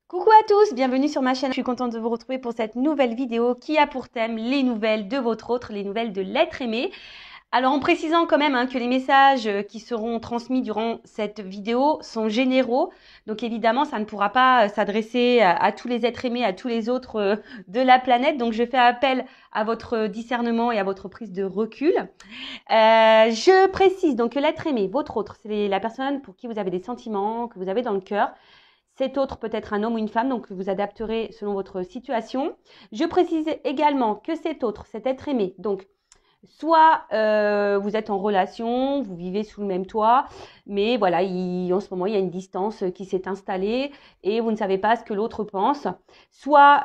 Coucou à tous, bienvenue sur ma chaîne. Je suis contente de vous retrouver pour cette nouvelle vidéo qui a pour thème les nouvelles de votre autre, les nouvelles de l'être aimé. Alors en précisant quand même que les messages qui seront transmis durant cette vidéo sont généraux. Donc évidemment, ça ne pourra pas s'adresser à tous les êtres aimés, à tous les autres de la planète. Donc je fais appel à votre discernement et à votre prise de recul. Je précise donc que l'être aimé, votre autre, c'est la personne pour qui vous avez des sentiments, que vous avez dans le cœur. Cet autre peut être un homme ou une femme, donc vous adapterez selon votre situation. Je précise également que cet autre, cet être aimé, donc soit vous êtes en relation, vous vivez sous le même toit, mais voilà, en ce moment, il y a une distance qui s'est installée et vous ne savez pas ce que l'autre pense. Soit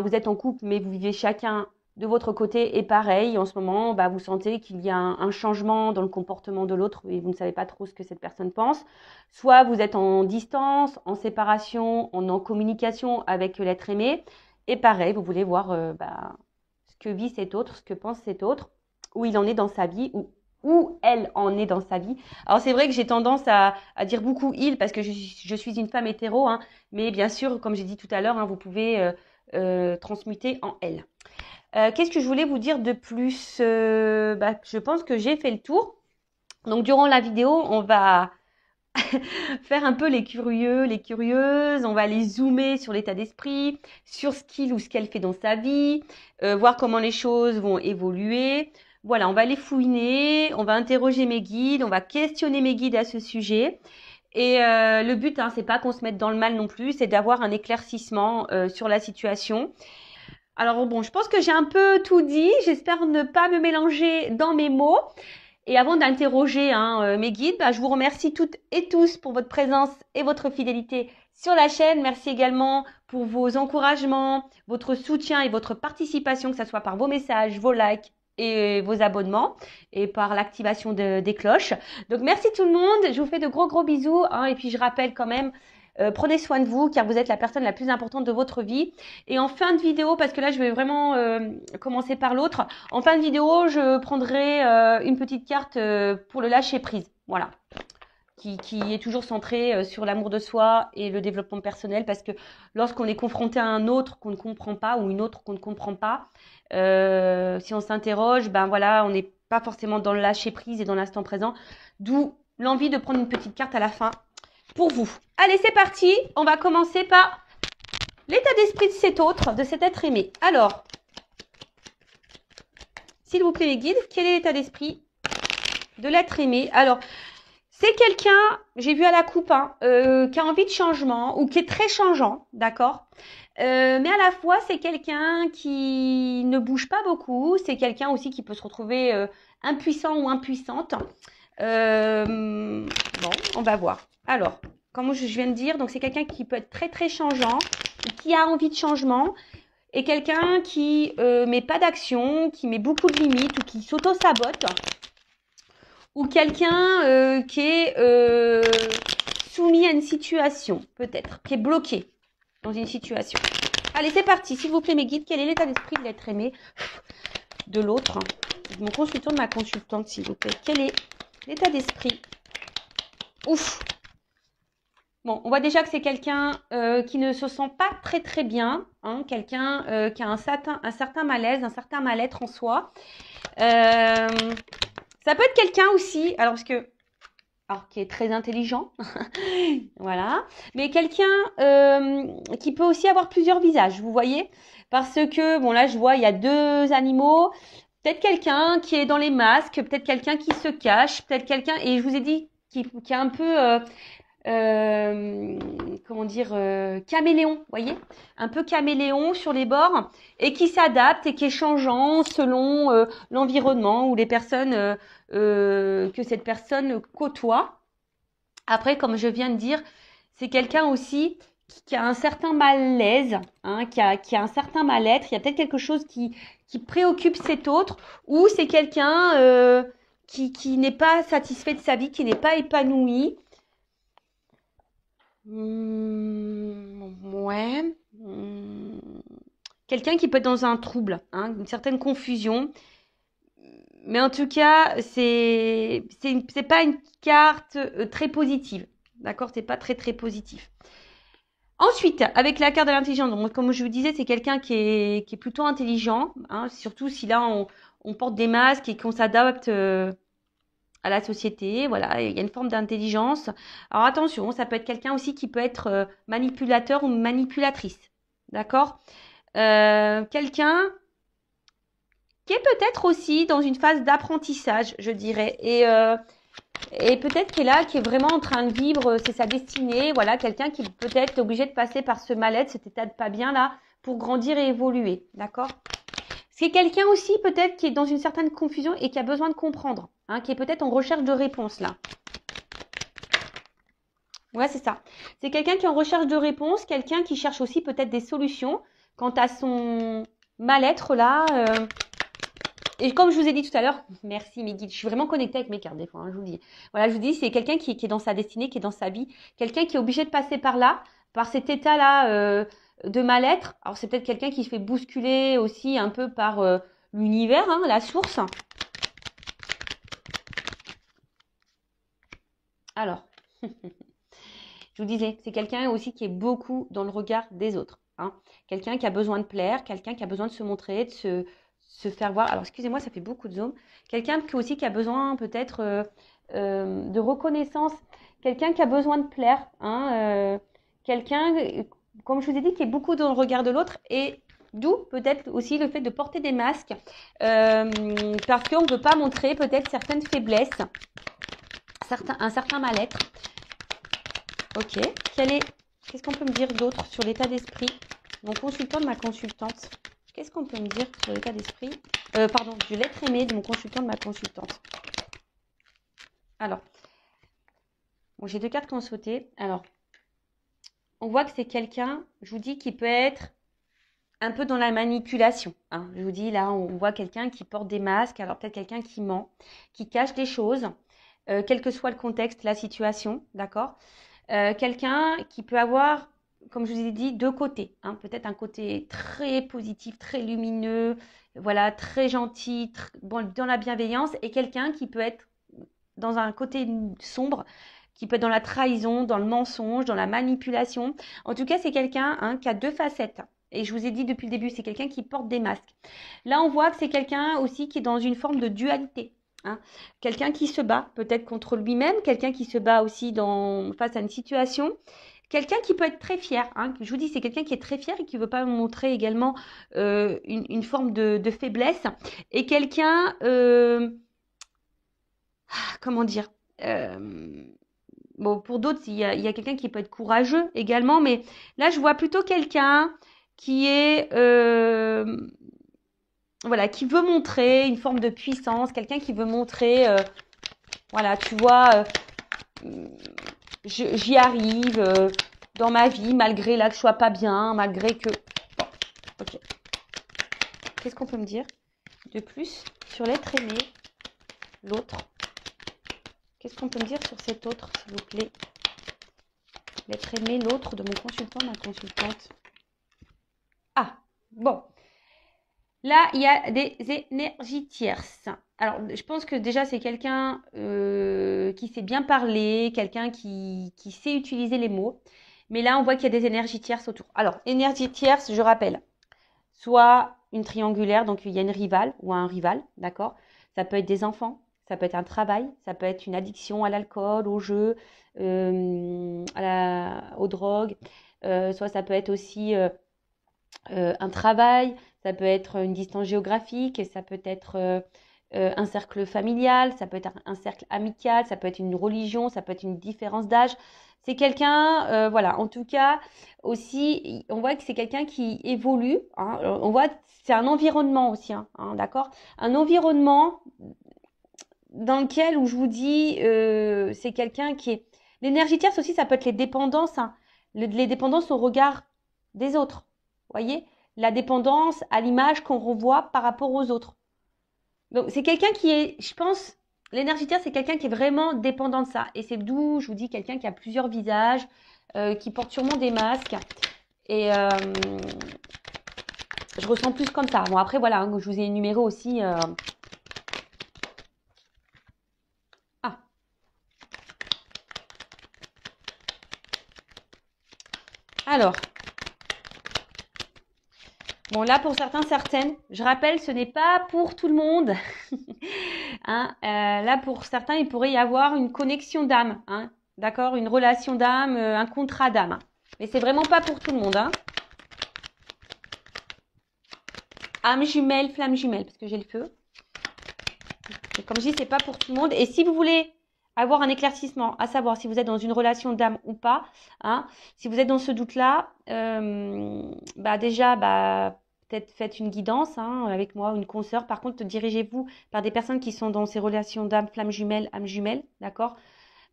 vous êtes en couple, mais vous vivez chacun de votre côté et pareil, en ce moment, vous sentez qu'il y a un changement dans le comportement de l'autre et vous ne savez pas trop ce que cette personne pense. Soit vous êtes en distance, en séparation, en communication avec l'être aimé et pareil, vous voulez voir ce que vit cet autre, ce que pense cet autre, où il en est dans sa vie, où elle en est dans sa vie. Alors c'est vrai que j'ai tendance à dire beaucoup il parce que je suis une femme hétéro, hein, mais bien sûr, comme j'ai dit tout à l'heure, hein, vous pouvez transmuter en elle. Qu'est-ce que je voulais vous dire de plus je pense que j'ai fait le tour. Donc durant la vidéo, on va faire un peu les curieux, les curieuses, on va les zoomer sur l'état d'esprit, sur ce qu'il ou ce qu'elle fait dans sa vie, voir comment les choses vont évoluer. Voilà, on va les fouiner, on va interroger mes guides, on va questionner mes guides à ce sujet. Et le but, c'est pas qu'on se mette dans le mal non plus, c'est d'avoir un éclaircissement sur la situation. Alors bon, je pense que j'ai un peu tout dit. J'espère ne pas me mélanger dans mes mots. Et avant d'interroger mes guides, je vous remercie toutes et tous pour votre présence et votre fidélité sur la chaîne. Merci également pour vos encouragements, votre soutien et votre participation, que ce soit par vos messages, vos likes et vos abonnements et par l'activation des cloches. Donc merci tout le monde. Je vous fais de gros bisous. Et puis je rappelle quand même, prenez soin de vous car vous êtes la personne la plus importante de votre vie. Et en fin de vidéo, parce que là je vais vraiment commencer par l'autre, en fin de vidéo je prendrai une petite carte pour le lâcher prise, voilà, qui est toujours centrée sur l'amour de soi et le développement personnel, parce que lorsqu'on est confronté à un autre qu'on ne comprend pas ou une autre qu'on ne comprend pas, si on s'interroge, on n'est pas forcément dans le lâcher prise et dans l'instant présent, d'où l'envie de prendre une petite carte à la fin pour vous. Allez, c'est parti. On va commencer par l'état d'esprit de cet autre, de cet être aimé. Alors, s'il vous plaît les guides, quel est l'état d'esprit de l'être aimé? Alors, c'est quelqu'un, j'ai vu à la coupe, qui a envie de changement ou qui est très changeant, d'accord, mais à la fois, c'est quelqu'un qui ne bouge pas beaucoup. C'est quelqu'un aussi qui peut se retrouver impuissant ou impuissante. Bon, on va voir. Alors, comme je viens de dire, donc c'est quelqu'un qui peut être très changeant, qui a envie de changement, et quelqu'un qui met pas d'action, qui met beaucoup de limites ou qui s'auto-sabote, ou quelqu'un qui est soumis à une situation, peut-être, qui est bloqué dans une situation. Allez, c'est parti. S'il vous plaît, mes guides, quel est l'état d'esprit de l'être aimé de l'autre, de mon consultant, de ma consultante, s'il vous plaît? Quel est l'état d'esprit? Ouf. Bon, on voit déjà que c'est quelqu'un qui ne se sent pas très bien, quelqu'un qui a un certain malaise, un certain mal-être en soi. Ça peut être quelqu'un aussi, alors qui est très intelligent, voilà, mais quelqu'un qui peut aussi avoir plusieurs visages, vous voyez, parce que, bon là je vois, il y a deux animaux, peut-être quelqu'un qui est dans les masques, peut-être quelqu'un qui se cache, peut-être quelqu'un, et je vous ai dit, qui est un peu... caméléon, vous voyez, un peu caméléon sur les bords, et qui s'adapte et qui est changeant selon l'environnement ou les personnes que cette personne côtoie. Après, comme je viens de dire, c'est quelqu'un aussi qui a un certain malaise, qui a un certain mal-être. Il y a peut-être quelque chose qui préoccupe cet autre, ou c'est quelqu'un qui n'est pas satisfait de sa vie, qui n'est pas épanoui. Ouais. Quelqu'un qui peut être dans un trouble, une certaine confusion. Mais en tout cas, c'est pas une carte très positive. D'accord? C'est pas très positif. Ensuite, avec la carte de l'intelligence, donc comme je vous disais, c'est quelqu'un qui est plutôt intelligent, hein, surtout si là on porte des masques et qu'on s'adapte à la société. Voilà, il y a une forme d'intelligence. Alors attention, ça peut être quelqu'un aussi qui peut être manipulateur ou manipulatrice. D'accord? Quelqu'un qui est peut-être aussi dans une phase d'apprentissage, je dirais. Et peut-être qui est là, qui est vraiment en train de vivre, c'est sa destinée. Voilà, quelqu'un qui peut-être est obligé de passer par ce mal-être, cet état de pas bien là, pour grandir et évoluer. D'accord? C'est quelqu'un aussi peut-être qui est dans une certaine confusion et qui a besoin de comprendre, hein, qui est peut-être en recherche de réponse là. Ouais, c'est ça. C'est quelqu'un qui est en recherche de réponse, quelqu'un qui cherche aussi peut-être des solutions quant à son mal-être là. Et comme je vous ai dit tout à l'heure, merci mes guides, je suis vraiment connectée avec mes cartes des fois, hein, je vous le dis. Voilà, je vous dis, c'est quelqu'un qui est dans sa destinée, qui est dans sa vie, quelqu'un qui est obligé de passer par là, par cet état-là de mal-être. Alors c'est peut-être quelqu'un qui se fait bousculer aussi un peu par l'univers, hein, la source. Alors, je vous disais, c'est quelqu'un aussi qui est beaucoup dans le regard des autres. Hein. Quelqu'un qui a besoin de plaire, quelqu'un qui a besoin de se montrer, de se faire voir. Alors, excusez-moi, ça fait beaucoup de zoom. Quelqu'un aussi qui a besoin peut-être de reconnaissance. Quelqu'un qui a besoin de plaire. Hein, quelqu'un, comme je vous ai dit, qui est beaucoup dans le regard de l'autre. Et d'où peut-être aussi le fait de porter des masques. Parce qu'on ne veut pas montrer peut-être certaines faiblesses, un certain mal-être. Ok. Qu'est-ce qu'on peut me dire d'autre sur l'état d'esprit? Mon consultant de ma consultante. Qu'est-ce qu'on peut me dire sur l'état d'esprit? Pardon, de l'être aimé de mon consultant de ma consultante. Alors, bon, j'ai deux cartes qu'on sauté. Alors, on voit que c'est quelqu'un, je vous dis, qui peut être un peu dans la manipulation. Hein. Je vous dis, là, on voit quelqu'un qui porte des masques. Alors, peut-être quelqu'un qui ment, qui cache des choses, quel que soit le contexte, la situation, d'accord? Quelqu'un qui peut avoir, comme je vous ai dit, deux côtés. Hein. Peut-être un côté très positif, très lumineux, voilà, très gentil, bon, dans la bienveillance, et quelqu'un qui peut être dans un côté sombre, qui peut être dans la trahison, dans le mensonge, dans la manipulation. En tout cas, c'est quelqu'un qui a deux facettes. Et je vous ai dit depuis le début, c'est quelqu'un qui porte des masques. Là, on voit que c'est quelqu'un aussi qui est dans une forme de dualité. Hein. Quelqu'un qui se bat peut-être contre lui-même, quelqu'un qui se bat aussi face à une situation, quelqu'un qui peut être très fier. Hein. Je vous dis, c'est quelqu'un qui est très fier et qui ne veut pas montrer également une forme de faiblesse. Et quelqu'un, comment dire, bon, pour d'autres, il y a quelqu'un qui peut être courageux également, mais là, je vois plutôt quelqu'un qui est voilà, qui veut montrer une forme de puissance, quelqu'un qui veut montrer, voilà, tu vois, j'y arrive dans ma vie, malgré là que je sois pas bien, malgré que... Bon, ok. Qu'est-ce qu'on peut me dire de plus sur l'être aimé, l'autre? Qu'est-ce qu'on peut me dire sur cet autre, s'il vous plaît? L'être aimé, l'autre de mon consultant, ma consultante. Ah, bon. Là, il y a des énergies tierces. Alors, je pense que déjà, c'est quelqu'un qui sait bien parler, quelqu'un qui sait utiliser les mots. Mais là, on voit qu'il y a des énergies tierces autour. Alors, énergie tierce, je rappelle, soit une triangulaire, donc il y a une rivale ou un rival, d'accord? Ça peut être des enfants, ça peut être un travail, ça peut être une addiction à l'alcool, au jeu, aux drogues. Soit ça peut être aussi un travail, ça peut être une distance géographique, ça peut être un cercle familial, ça peut être un cercle amical, ça peut être une religion, ça peut être une différence d'âge. C'est quelqu'un, voilà, en tout cas, aussi, on voit que c'est quelqu'un qui évolue. Hein, on voit que c'est un environnement aussi, hein, d'accord? Un environnement dans lequel, où je vous dis, c'est quelqu'un qui est... L'énergie tierce aussi, ça peut être les dépendances, hein, les dépendances au regard des autres. Voyez, la dépendance à l'image qu'on renvoie par rapport aux autres. Donc, c'est quelqu'un qui est, je pense, l'énergie terre, c'est quelqu'un qui est vraiment dépendant de ça. Et c'est d'où, je vous dis, quelqu'un qui a plusieurs visages, qui porte sûrement des masques. Et je ressens plus comme ça. Bon, après, voilà, hein, je vous ai énuméré aussi... Ah. Alors... Bon, là, pour certains, certaines, je rappelle, ce n'est pas pour tout le monde. Hein, là, pour certains, il pourrait y avoir une connexion d'âme. Hein, d'accord? Une relation d'âme, un contrat d'âme. Mais c'est vraiment pas pour tout le monde. Hein. Âme jumelle, flamme jumelle, parce que j'ai le feu. Et comme je dis, c'est pas pour tout le monde. Et si vous voulez avoir un éclaircissement, à savoir si vous êtes dans une relation d'âme ou pas, hein, si vous êtes dans ce doute-là, déjà, peut-être faites une guidance hein, avec moi, une consoeur. Par contre, dirigez-vous par des personnes qui sont dans ces relations d'âme, flamme jumelle, âme jumelle, d'accord?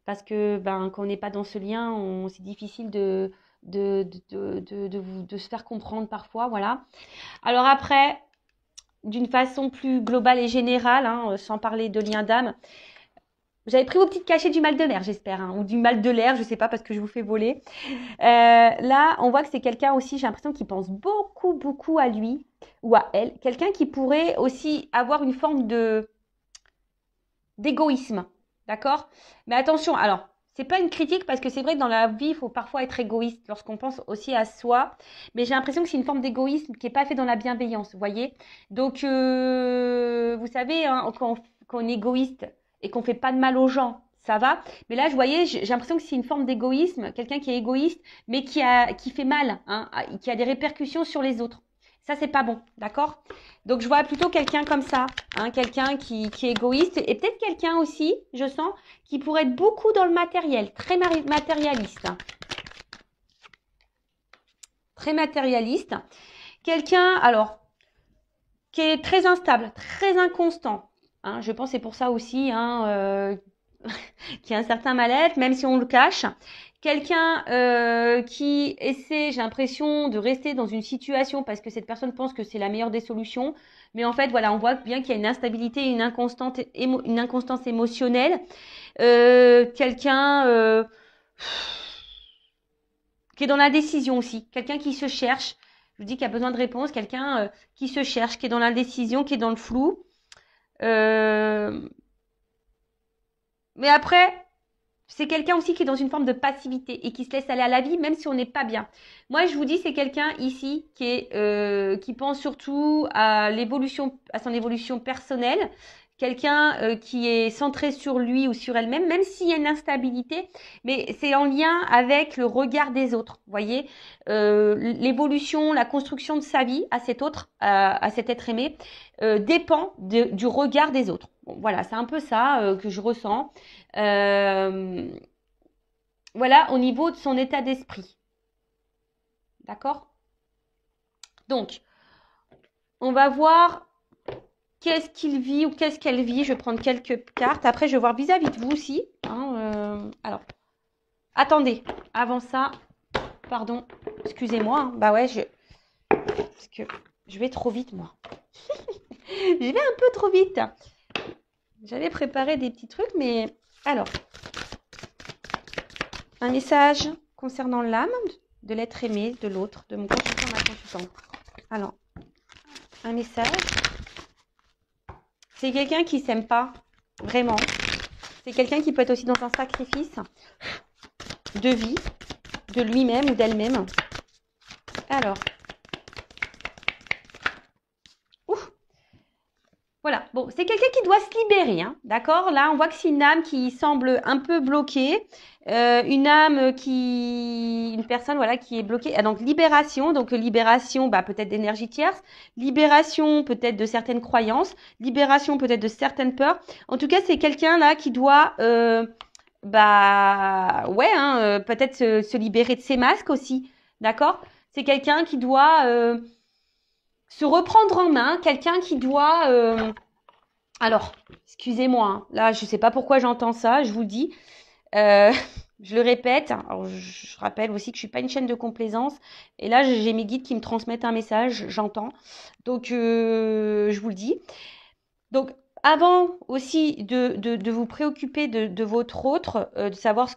Parce que quand on n'est pas dans ce lien, c'est difficile de se faire comprendre parfois, voilà. Alors après, d'une façon plus globale et générale, hein, sans parler de lien d'âme, vous avez pris vos petites cachets du mal de l'air, j'espère, hein, ou du mal de l'air, je ne sais pas, parce que je vous fais voler. Là, on voit que c'est quelqu'un aussi, j'ai l'impression qu'il pense beaucoup, beaucoup à lui ou à elle. Quelqu'un qui pourrait aussi avoir une forme d'égoïsme, d'accord? Mais attention, alors, c'est pas une critique parce que c'est vrai que dans la vie, il faut parfois être égoïste lorsqu'on pense aussi à soi. Mais j'ai l'impression que c'est une forme d'égoïsme qui n'est pas fait dans la bienveillance, vous voyez? Donc, vous savez, hein, quand on est égoïste et qu'on fait pas de mal aux gens, ça va. Mais là, je voyais, j'ai l'impression que c'est une forme d'égoïsme, quelqu'un qui est égoïste, mais qui fait mal, hein, qui a des répercussions sur les autres. Ça, c'est pas bon, d'accord? Donc, je vois plutôt quelqu'un comme ça, hein, quelqu'un qui est égoïste et peut-être quelqu'un aussi, je sens, qui pourrait être beaucoup dans le matériel, très matérialiste. Très matérialiste. Quelqu'un, alors, qui est très instable, très inconstant. Hein, je pense que c'est pour ça aussi hein, qu'il y a un certain mal-être, même si on le cache. Quelqu'un qui essaie, j'ai l'impression, de rester dans une situation parce que cette personne pense que c'est la meilleure des solutions. Mais en fait, voilà, on voit bien qu'il y a une instabilité, une inconstance émotionnelle. Quelqu'un qui est dans la décision aussi. Quelqu'un qui se cherche. Je vous dis qu'il y a besoin de réponse. Quelqu'un qui se cherche, qui est dans l'indécision, qui est dans le flou. Mais après, c'est quelqu'un aussi qui est dans une forme de passivité et qui se laisse aller à la vie, même si on n'est pas bien. Moi, je vous dis, c'est quelqu'un ici qui pense surtout à son évolution personnelle. Quelqu'un qui est centré sur lui ou sur elle-même, même s'il y a une instabilité, mais c'est en lien avec le regard des autres. Vous voyez, l'évolution, la construction de sa vie à cet autre, à cet être aimé, dépend du regard des autres. Bon, voilà, c'est un peu ça que je ressens. Voilà, au niveau de son état d'esprit. D'accord? Donc, on va voir qu'est-ce qu'il vit ou qu'est-ce qu'elle vit. Je vais prendre quelques cartes. Après, je vais voir vis-à-vis de vous aussi. Hein, alors, attendez. Avant ça, pardon, excusez-moi. Hein. Bah ouais, parce que je vais trop vite, moi. Je vais un peu trop vite. J'avais préparé des petits trucs, mais... Alors, un message concernant l'âme de l'être aimé, de l'autre, de mon consultant, ma consultante. Alors, un message... C'est quelqu'un qui ne s'aime pas, vraiment. C'est quelqu'un qui peut être aussi dans un sacrifice de vie, de lui-même ou d'elle-même. Alors. Ouf. Voilà. Bon, c'est quelqu'un qui doit se libérer, hein, d'accord? Là, on voit que c'est une âme qui semble un peu bloquée. Une personne voilà qui est bloquée. Ah, donc libération, peut-être d'énergie tierce, libération peut-être de certaines croyances, libération peut-être de certaines peurs. En tout cas, c'est quelqu'un là qui doit peut-être se libérer de ses masques aussi, d'accord? C'est quelqu'un qui doit se reprendre en main, quelqu'un qui doit alors, excusez-moi, hein, là je sais pas pourquoi j'entends ça, je vous le dis. Je le répète, alors je rappelle aussi que je suis pas une chaîne de complaisance. Et là, j'ai mes guides qui me transmettent un message, j'entends. Donc, je vous le dis. Donc, avant aussi de vous préoccuper de votre autre, de savoir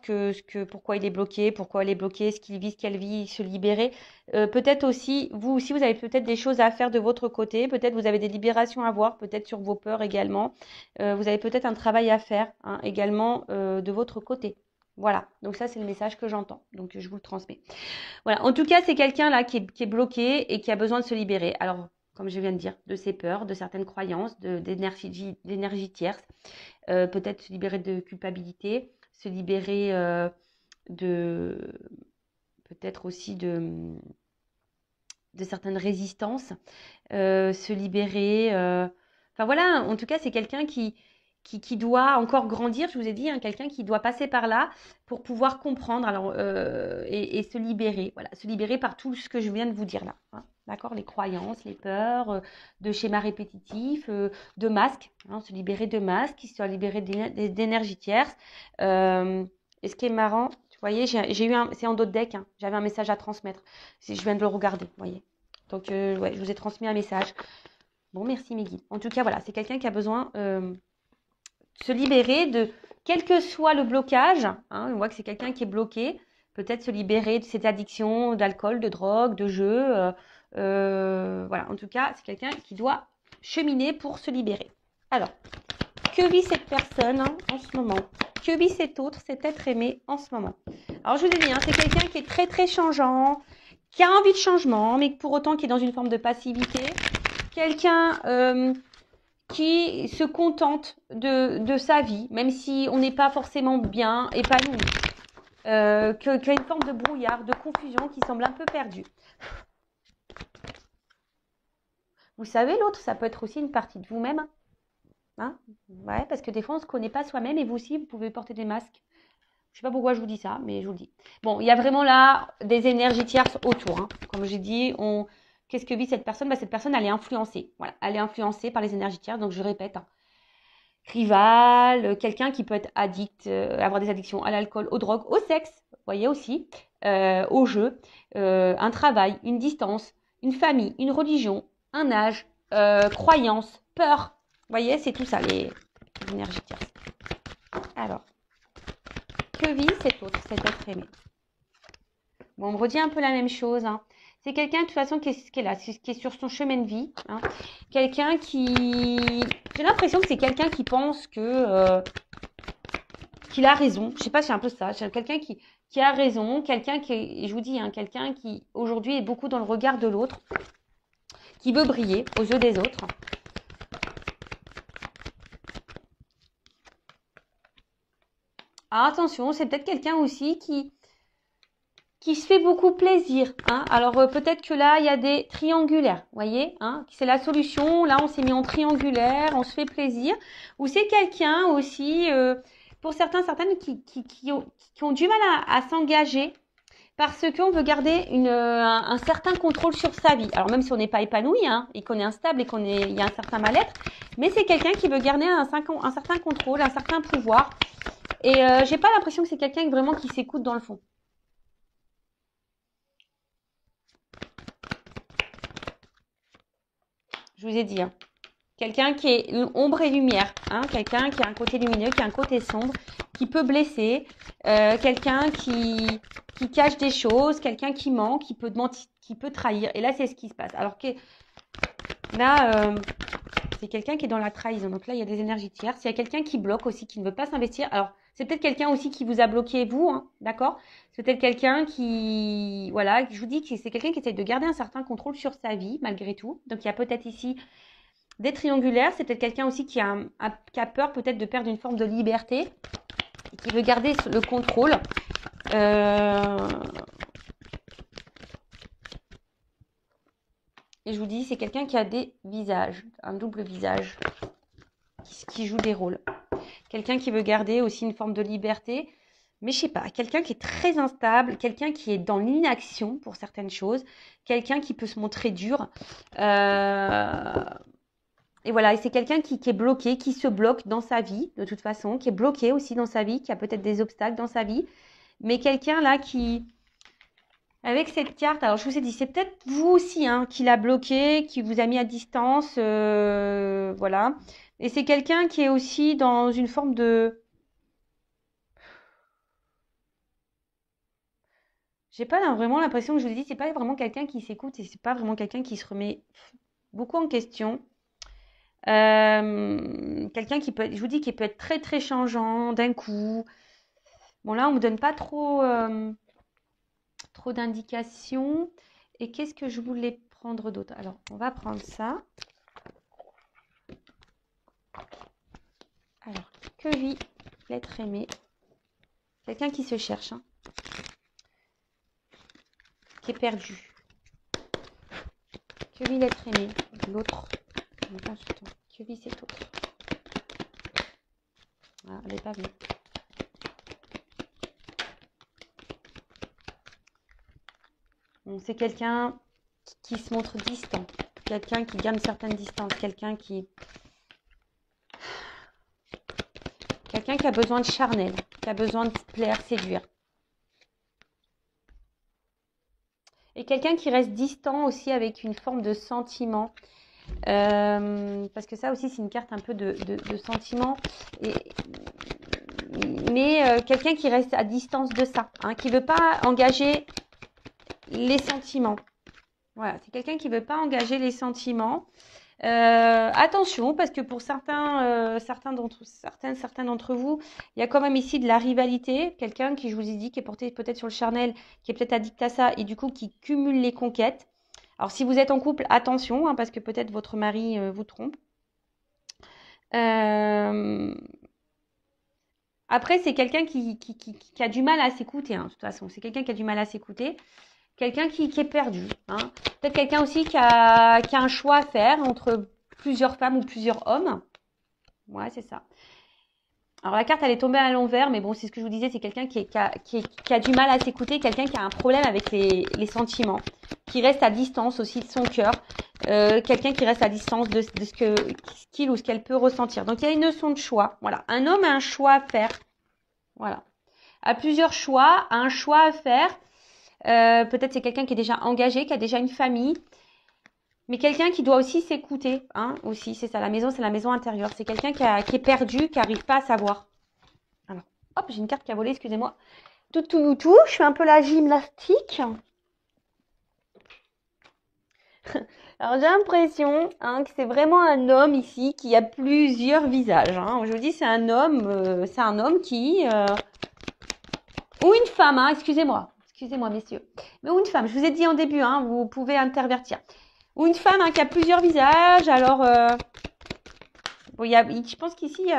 pourquoi il est bloqué, pourquoi elle est bloquée, ce qu'il vit, ce qu'elle vit, se libérer. Peut-être aussi, vous aussi, vous avez peut-être des choses à faire de votre côté. Peut-être vous avez des libérations à voir, peut-être sur vos peurs également. Vous avez peut-être un travail à faire hein, également de votre côté. Voilà, donc ça c'est le message que j'entends, donc je vous le transmets. Voilà, en tout cas c'est quelqu'un là qui est bloqué et qui a besoin de se libérer. Alors, comme je viens de dire, de ses peurs, de certaines croyances, d'énergie tierce, peut-être se libérer de culpabilité, se libérer de peut-être aussi de certaines résistances, se libérer. Enfin voilà, en tout cas, c'est quelqu'un qui doit encore grandir, je vous ai dit, hein, quelqu'un qui doit passer par là pour pouvoir comprendre alors, et se libérer. Voilà, se libérer par tout ce que je viens de vous dire là. Hein, d'accord, les croyances, les peurs, de schémas répétitifs, de masques, hein, se libérer de masques, se libérer d'énergie tierce. Et ce qui est marrant, vous voyez, j'ai eu c'est en d'autres decks, hein, j'avais un message à transmettre. Je viens de le regarder, vous voyez. Donc, ouais, je vous ai transmis un message. Bon, merci mes guides. En tout cas, voilà, c'est quelqu'un qui a besoin de se libérer de, quel que soit le blocage, hein, on voit que c'est quelqu'un qui est bloqué, peut-être se libérer de ses addictions d'alcool, de drogue, de jeux. Voilà, en tout cas, c'est quelqu'un qui doit cheminer pour se libérer. Alors, que vit cette personne hein, en ce moment? Que vit cet autre, cet être aimé en ce moment? Alors, je vous ai dit, hein, c'est quelqu'un qui est très, très changeant, qui a envie de changement, mais pour autant qui est dans une forme de passivité. Quelqu'un qui se contente de sa vie, même si on n'est pas forcément bien épanoui. Qui a une forme de brouillard, de confusion qui semble un peu perdue. Vous savez, l'autre, ça peut être aussi une partie de vous-même. Hein, ouais, parce que des fois, on ne se connaît pas soi-même et vous aussi, vous pouvez porter des masques. Je ne sais pas pourquoi je vous dis ça, mais je vous le dis. Bon, il y a vraiment là des énergies tierces autour. Hein. Comme j'ai dit, qu'est-ce que vit cette personne? Cette personne, elle est influencée. Voilà, elle est influencée par les énergies tierces. Donc, je répète, hein. Rival, quelqu'un qui peut être addict, avoir des addictions à l'alcool, aux drogues, au sexe, vous voyez aussi, au jeu, un travail, une distance, une famille, une religion, un âge, croyance, peur. Vous voyez, c'est tout ça, les énergies tierces. Alors, que vit cet autre, cet être aimé? Bon, on me redit un peu la même chose. Hein. C'est quelqu'un, de toute façon, qui est là, qui est sur son chemin de vie. Hein. Quelqu'un qui... J'ai l'impression que c'est quelqu'un qui pense que... qu'il a raison. Je sais pas, c'est un peu ça. C'est quelqu'un qui a raison. Quelqu'un qui, je vous dis, hein, quelqu'un qui, aujourd'hui, est beaucoup dans le regard de l'autre. Qui veut briller aux yeux des autres. Alors, attention, c'est peut-être quelqu'un aussi qui se fait beaucoup plaisir. Hein. Alors, peut-être que là, il y a des triangulaires, vous voyez hein. C'est la solution. Là, on s'est mis en triangulaire, on se fait plaisir. Ou c'est quelqu'un aussi, pour certaines qui ont du mal à s'engager parce qu'on veut garder un certain contrôle sur sa vie. Alors, même si on n'est pas épanoui hein, et qu'on est instable et il y a un certain mal-être, mais c'est quelqu'un qui veut garder un certain contrôle, un certain pouvoir. Et j'ai pas l'impression que c'est quelqu'un vraiment qui s'écoute dans le fond. Je vous ai dit, hein. Quelqu'un qui est ombre et lumière, hein. Quelqu'un qui a un côté lumineux, qui a un côté sombre, qui peut blesser, quelqu'un qui cache des choses, quelqu'un qui ment, qui peut mentir, qui peut trahir. Et là, c'est ce qui se passe. Alors que là, c'est quelqu'un qui est dans la trahison. Donc là, il y a des énergies tierces. Il y a quelqu'un qui bloque aussi, qui ne veut pas s'investir. Alors, c'est peut-être quelqu'un aussi qui vous a bloqué, vous, hein, d'accord? C'est peut-être quelqu'un qui, voilà, je vous dis que c'est quelqu'un qui essaie de garder un certain contrôle sur sa vie, malgré tout. Donc, il y a peut-être ici des triangulaires. C'est peut-être quelqu'un aussi qui a peur peut-être de perdre une forme de liberté et qui veut garder le contrôle. Et je vous dis, c'est quelqu'un qui a des visages, un double visage, qui joue des rôles. Quelqu'un qui veut garder aussi une forme de liberté, mais je sais pas, quelqu'un qui est très instable, quelqu'un qui est dans l'inaction pour certaines choses, quelqu'un qui peut se montrer dur. Et voilà, et c'est quelqu'un qui est bloqué, qui se bloque dans sa vie, de toute façon, qui est bloqué aussi dans sa vie, qui a peut-être des obstacles dans sa vie, mais quelqu'un là qui... Avec cette carte, alors je vous ai dit, c'est peut-être vous aussi hein, qui l'a bloqué, qui vous a mis à distance, voilà. Et c'est quelqu'un qui est aussi dans une forme de... J'ai pas vraiment l'impression que je vous ai dit, c'est pas vraiment quelqu'un qui s'écoute et c'est pas vraiment quelqu'un qui se remet beaucoup en question. Quelqu'un qui peut, je vous dis, qui peut être très très changeant d'un coup. Bon, là, on ne me donne pas trop, trop d'indications. Et qu'est-ce que je voulais prendre d'autre? Alors, on va prendre ça. Alors, que vit l'être aimé? Quelqu'un qui se cherche, hein, qui est perdu. Que vit l'être aimé? L'autre. Que vit cet autre? Ah, elle n'est pas venue. Bon, c'est quelqu'un qui se montre distant. Quelqu'un qui garde une certaine distance. Quelqu'un qui a besoin de charnel. Qui a besoin de plaire, séduire. Et quelqu'un qui reste distant aussi avec une forme de sentiment. Parce que ça aussi, c'est une carte un peu de sentiment. Mais quelqu'un qui reste à distance de ça. Hein, qui ne veut pas engager les sentiments. Voilà, c'est quelqu'un qui ne veut pas engager les sentiments. Attention, parce que pour certains d'entre vous, il y a quand même ici de la rivalité. Quelqu'un qui, je vous ai dit, qui est porté peut-être sur le charnel, qui est peut-être addict à ça et du coup qui cumule les conquêtes. Alors, si vous êtes en couple, attention, hein, parce que peut-être votre mari vous trompe. Après, c'est quelqu'un qui a du mal à s'écouter, hein, de toute façon. C'est quelqu'un qui a du mal à s'écouter. Quelqu'un qui est perdu. Hein. Peut-être quelqu'un aussi qui a un choix à faire entre plusieurs femmes ou plusieurs hommes. Ouais, c'est ça. Alors, la carte, elle est tombée à l'envers, mais bon, c'est ce que je vous disais, c'est quelqu'un qui a du mal à s'écouter, quelqu'un qui a un problème avec les sentiments, qui reste à distance aussi de son cœur, quelqu'un qui reste à distance de ce qu'il ou ce qu'elle peut ressentir. Donc, il y a une notion de choix. Voilà, un homme a un choix à faire. Voilà. A plusieurs choix, a un choix à faire. Peut-être c'est quelqu'un qui est déjà engagé, qui a déjà une famille, mais quelqu'un qui doit aussi s'écouter, hein, aussi, c'est ça, la maison, c'est la maison intérieure. C'est quelqu'un qui est perdu, qui n'arrive pas à savoir. Alors, hop, j'ai une carte qui a volé, excusez-moi. Tout, je fais un peu la gymnastique. Alors, j'ai l'impression que c'est vraiment un homme ici qui a plusieurs visages. Hein. Je vous dis, c'est un homme qui... ou une femme, hein, excusez-moi, messieurs. Mais ou une femme, je vous ai dit en début, hein, vous pouvez intervertir. Ou une femme qui a plusieurs visages. Alors, bon, je pense qu'ici,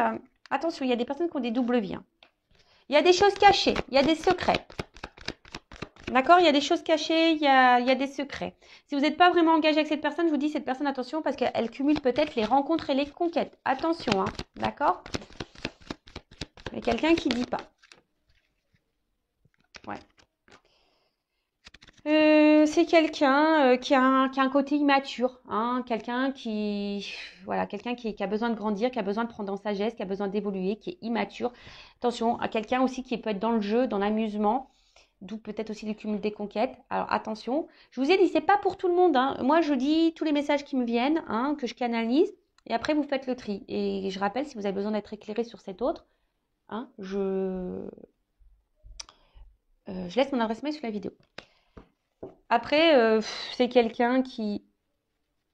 attention, il y a des personnes qui ont des doubles vies. Hein. Il y a des choses cachées, il y a des secrets. D'accord? Il y a des choses cachées, il y a des secrets. Si vous n'êtes pas vraiment engagé avec cette personne, je vous dis, cette personne, attention, parce qu'elle cumule peut-être les rencontres et les conquêtes. Attention, hein, d'accord? Il y a quelqu'un qui ne dit pas. Ouais. C'est quelqu'un qui a un côté immature, hein, quelqu'un qui a besoin de grandir, qui a besoin de prendre en sagesse, qui a besoin d'évoluer, qui est immature. Attention, à quelqu'un aussi qui peut être dans le jeu, dans l'amusement, d'où peut-être aussi le cumul des conquêtes. Alors attention, je vous ai dit, c'est pas pour tout le monde. Hein. Moi, je dis tous les messages qui me viennent, hein, que je canalise, et après vous faites le tri. Et je rappelle, si vous avez besoin d'être éclairé sur cet autre, hein, je laisse mon adresse mail sous la vidéo. Après, c'est quelqu'un qui,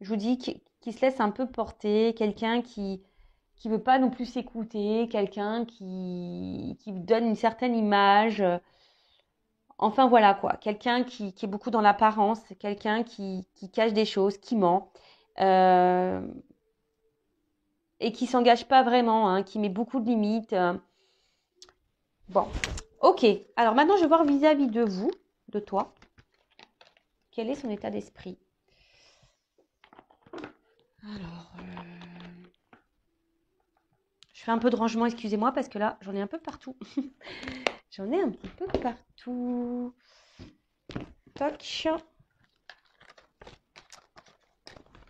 je vous dis, qui se laisse un peu porter, quelqu'un qui veut pas non plus s'écouter, quelqu'un qui donne une certaine image. Enfin voilà quoi, quelqu'un qui est beaucoup dans l'apparence, quelqu'un qui cache des choses, qui ment et qui s'engage pas vraiment, hein, qui met beaucoup de limites. Bon, ok. Alors maintenant, je vais voir vis-à-vis de vous, de toi. Quel est son état d'esprit? Alors, je fais un peu de rangement, excusez-moi, parce que là, j'en ai un peu partout. J'en ai un petit peu partout. Toc.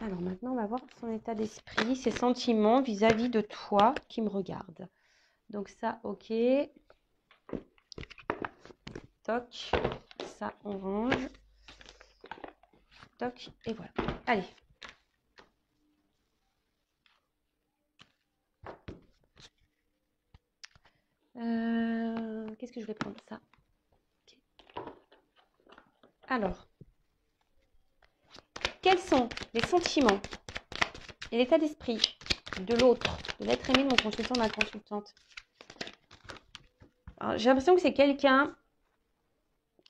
Alors maintenant, on va voir son état d'esprit, ses sentiments vis-à-vis de toi qui me regarde. Donc ça, ok. Toc. Ça, on range. Toc. Et voilà. Allez. Qu'est-ce que je vais prendre ça? Okay. Alors, quels sont les sentiments et l'état d'esprit de l'autre, de l'être aimé de mon consultant, de ma consultante? J'ai l'impression que c'est quelqu'un,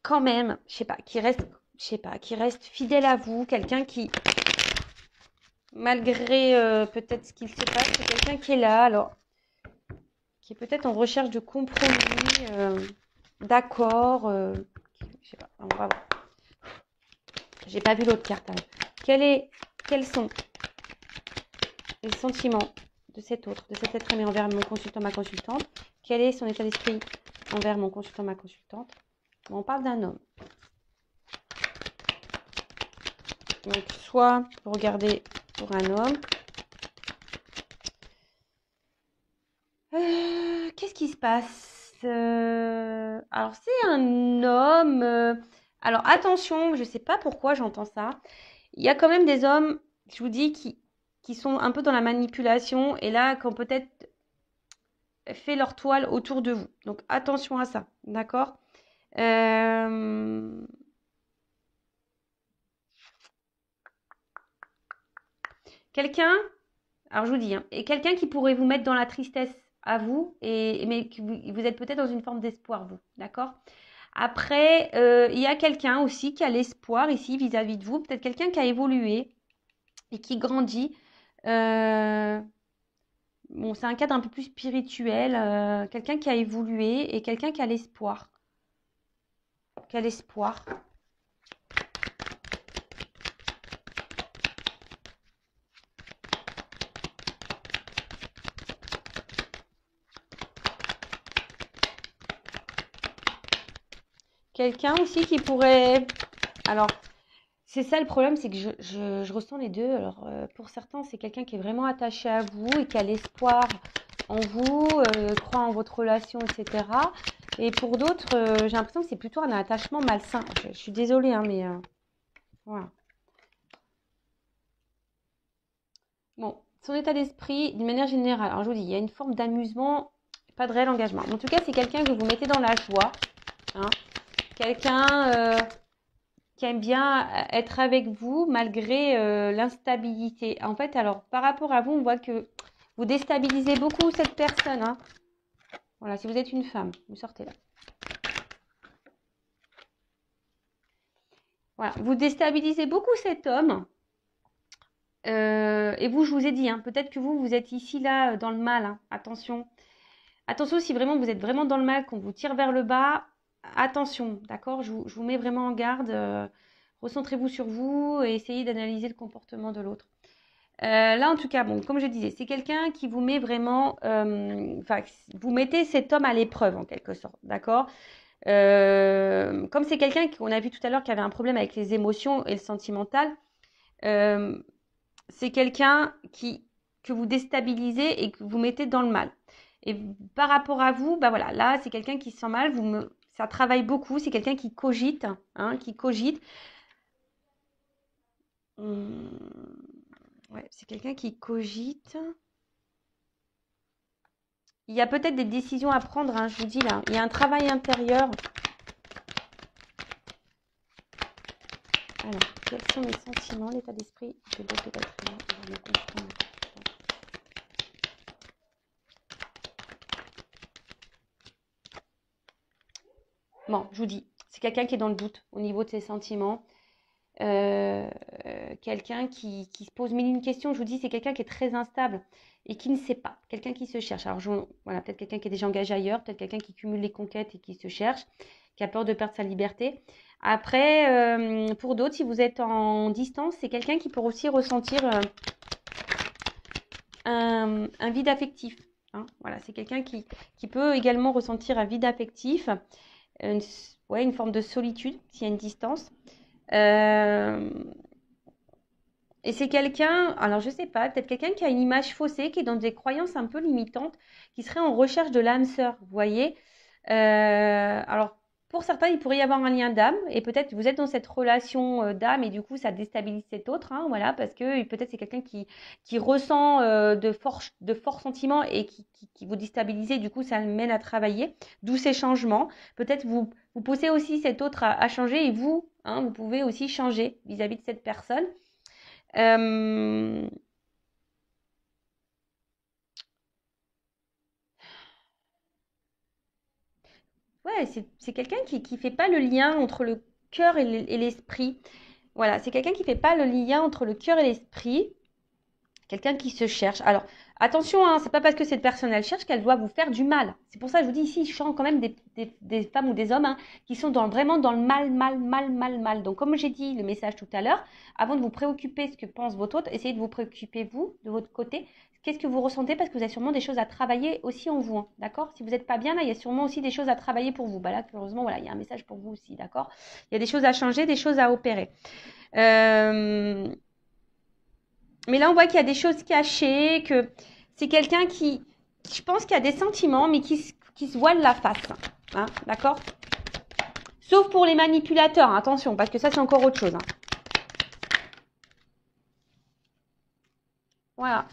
quand même, je sais pas, qui reste fidèle à vous, quelqu'un qui, malgré peut-être ce qu'il se passe, c'est quelqu'un qui est là, alors, qui est peut-être en recherche de compromis, d'accord, je sais pas, on va voir. J'ai pas vu l'autre carte. Alors. Quels sont les sentiments de cet autre, de cet être aimé envers mon consultant, ma consultante? Quel est son état d'esprit envers mon consultant, ma consultante? Bon, on parle d'un homme. Donc, soit vous regardez pour un homme. Qu'est-ce qui se passe? Alors, c'est un homme. Alors, attention, je ne sais pas pourquoi j'entends ça. Il y a quand même des hommes, je vous dis, qui sont un peu dans la manipulation et là, qui ont peut-être fait leur toile autour de vous. Donc, attention à ça, d'accord? Quelqu'un, alors je vous dis, hein, et quelqu'un qui pourrait vous mettre dans la tristesse à vous, mais que vous êtes peut-être dans une forme d'espoir, vous, d'accord? Après, il y a quelqu'un aussi qui a l'espoir ici vis-à-vis de vous, peut-être quelqu'un qui a évolué et qui grandit. Bon, c'est un cadre un peu plus spirituel, quelqu'un qui a évolué et quelqu'un qui a l'espoir. Qui a l'espoir. Quelqu'un aussi qui pourrait... Alors, c'est ça le problème, c'est que je ressens les deux. Alors, pour certains, c'est quelqu'un qui est vraiment attaché à vous et qui a l'espoir en vous, croit en votre relation, etc. Et pour d'autres, j'ai l'impression que c'est plutôt un attachement malsain. Je suis désolée, hein, mais voilà. Bon, son état d'esprit, d'une manière générale, alors je vous dis, il y a une forme d'amusement, pas de réel engagement. En tout cas, c'est quelqu'un que vous mettez dans la joie. Hein. Quelqu'un qui aime bien être avec vous malgré l'instabilité. En fait, alors, par rapport à vous, on voit que vous déstabilisez beaucoup cette personne. Hein. Voilà, si vous êtes une femme, vous sortez là. Voilà, vous déstabilisez beaucoup cet homme. Et vous, je vous ai dit, hein, peut-être que vous êtes ici, là, dans le mal. Hein. Attention. Attention, si vraiment vous êtes vraiment dans le mal, qu'on vous tire vers le bas, attention, d'accord? Je vous mets vraiment en garde. Recentrez-vous sur vous et essayez d'analyser le comportement de l'autre. Là, en tout cas, bon, comme je disais, c'est quelqu'un qui vous met vraiment... Enfin, vous mettez cet homme à l'épreuve, en quelque sorte, d'accord? Comme c'est quelqu'un qu'on a vu tout à l'heure qui avait un problème avec les émotions et le sentimental, c'est quelqu'un que vous déstabilisez et que vous mettez dans le mal. Et par rapport à vous, bah voilà, là, c'est quelqu'un qui se sent mal, ça travaille beaucoup, c'est quelqu'un qui cogite, hein, qui cogite. Ouais, c'est quelqu'un qui cogite. Il y a peut-être des décisions à prendre, hein, je vous dis là. Il y a un travail intérieur. Alors, quels sont les sentiments, l'état d'esprit de l'autre être humain envers le consultant, ma consultante? Bon, je vous dis, c'est quelqu'un qui est dans le doute au niveau de ses sentiments. Quelqu'un qui se pose mille et une questions. Je vous dis, c'est quelqu'un qui est très instable et qui ne sait pas. Quelqu'un qui se cherche. Alors, voilà, peut-être quelqu'un qui est déjà engagé ailleurs, peut-être quelqu'un qui cumule les conquêtes et qui se cherche, qui a peur de perdre sa liberté. Après, pour d'autres, si vous êtes en distance, c'est quelqu'un qui peut aussi ressentir un vide affectif. Hein. Voilà, c'est quelqu'un qui peut également ressentir un vide affectif, une forme de solitude s'il y a une distance. Et c'est quelqu'un, alors je sais pas, peut-être quelqu'un qui a une image faussée, qui est dans des croyances un peu limitantes, qui serait en recherche de l'âme sœur, vous voyez. Alors, pour certains, il pourrait y avoir un lien d'âme, et peut-être vous êtes dans cette relation d'âme, et du coup, ça déstabilise cet autre, hein, voilà, parce que peut-être c'est quelqu'un qui ressent de forts sentiments et qui vous déstabilise, et du coup, ça le mène à travailler, d'où ces changements. Peut-être vous poussez aussi cet autre à changer, et vous, hein, vous pouvez aussi changer vis-à-vis de cette personne. Euh, Ouais, c'est quelqu'un qui fait pas le lien entre le cœur et l'esprit. Voilà, c'est quelqu'un qui fait pas le lien entre le cœur et l'esprit. Quelqu'un qui se cherche. Alors, attention, hein, c'est pas parce que cette personne elle cherche qu'elle doit vous faire du mal. C'est pour ça que je vous dis ici, je sens quand même des femmes ou des hommes hein, qui sont vraiment dans le mal, mal, mal, mal, mal. Donc, comme j'ai dit le message tout à l'heure, avant de vous préoccuper ce que pense votre autre, essayez de vous préoccuper vous, de votre côté. Qu'est-ce que vous ressentez? Parce que vous avez sûrement des choses à travailler aussi en vous, hein, d'accord? Si vous n'êtes pas bien là, il y a sûrement aussi des choses à travailler pour vous. Bah là, heureusement, voilà, il y a un message pour vous aussi, d'accord? Il y a des choses à changer, des choses à opérer. Mais là, on voit qu'il y a des choses cachées, que c'est quelqu'un qui, je pense qu'il y a des sentiments, mais qui se voile la face. Hein, d'accord? Sauf pour les manipulateurs, hein, attention, parce que ça, c'est encore autre chose. Hein. Voilà.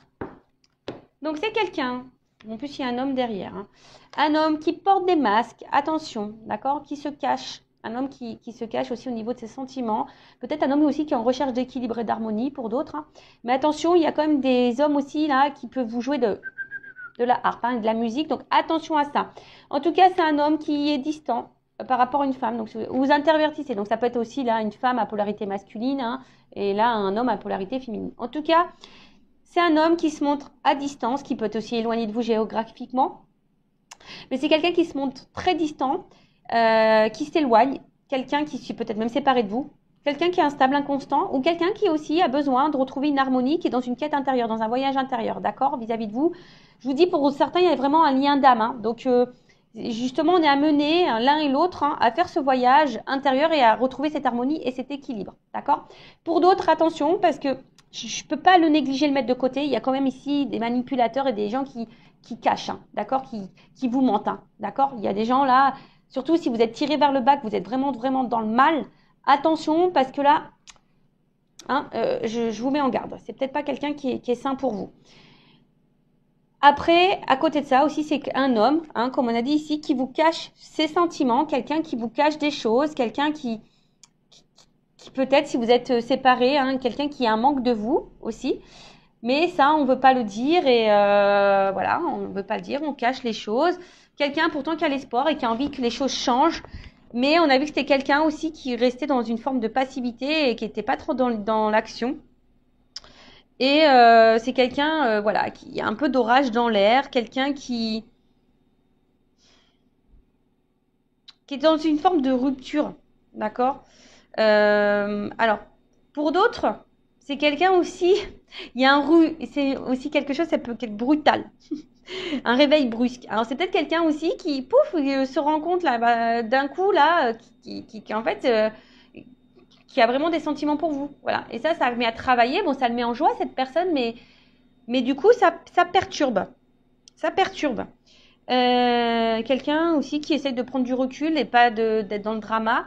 Donc, c'est quelqu'un. En plus, il y a un homme derrière. Hein. Un homme qui porte des masques, attention, d'accord? Qui se cache. Un homme qui se cache aussi au niveau de ses sentiments. Peut-être un homme aussi qui est en recherche d'équilibre et d'harmonie pour d'autres. Hein. Mais attention, il y a quand même des hommes aussi là qui peuvent vous jouer de la harpe, hein, de la musique. Donc attention à ça. En tout cas, c'est un homme qui est distant par rapport à une femme. Donc vous intervertissez. Donc ça peut être aussi là une femme à polarité masculine hein, et là un homme à polarité féminine. En tout cas, c'est un homme qui se montre à distance, qui peut être aussi éloigné de vous géographiquement. Mais c'est quelqu'un qui se montre très distant, qui s'éloigne, quelqu'un qui s'est peut-être même séparé de vous, quelqu'un qui est instable, inconstant, ou quelqu'un qui aussi a besoin de retrouver une harmonie, qui est dans une quête intérieure, dans un voyage intérieur, d'accord, vis-à-vis de vous. Je vous dis, pour certains, il y a vraiment un lien d'âme. Hein. Donc, justement, on est amené l'un et l'autre hein, à faire ce voyage intérieur et à retrouver cette harmonie et cet équilibre, d'accord. Pour d'autres, attention, parce que je ne peux pas le négliger, le mettre de côté. Il y a quand même ici des manipulateurs et des gens qui cachent, hein, d'accord, qui vous mentent, hein, d'accord. Il y a des gens là, surtout si vous êtes tiré vers le bas, que vous êtes vraiment, vraiment dans le mal, attention, parce que là, hein, je vous mets en garde. C'est peut-être pas quelqu'un qui est sain pour vous. Après, à côté de ça aussi, c'est un homme, hein, comme on a dit ici, qui vous cache ses sentiments, quelqu'un qui vous cache des choses, quelqu'un qui peut-être, si vous êtes séparés, hein, quelqu'un qui a un manque de vous aussi. Mais ça, on ne veut pas le dire et voilà, on ne veut pas le dire, on cache les choses. Quelqu'un pourtant qui a l'espoir et qui a envie que les choses changent. Mais on a vu que c'était quelqu'un aussi qui restait dans une forme de passivité et qui n'était pas trop dans l'action. Et c'est quelqu'un voilà, qui a un peu d'orage dans l'air, quelqu'un qui est dans une forme de rupture, d'accord. Alors, pour d'autres, c'est quelqu'un aussi, il y a c'est aussi quelque chose, ça peut être brutal, un réveil brusque. Alors, c'est peut-être quelqu'un aussi qui, pouf, se rend compte là, d'un coup là, qui en fait, qui a vraiment des sentiments pour vous, voilà. Et ça le met à travailler. Bon, ça le met en joie cette personne, mais du coup, ça perturbe, ça perturbe. Quelqu'un aussi qui essaye de prendre du recul et pas d'être dans le drama.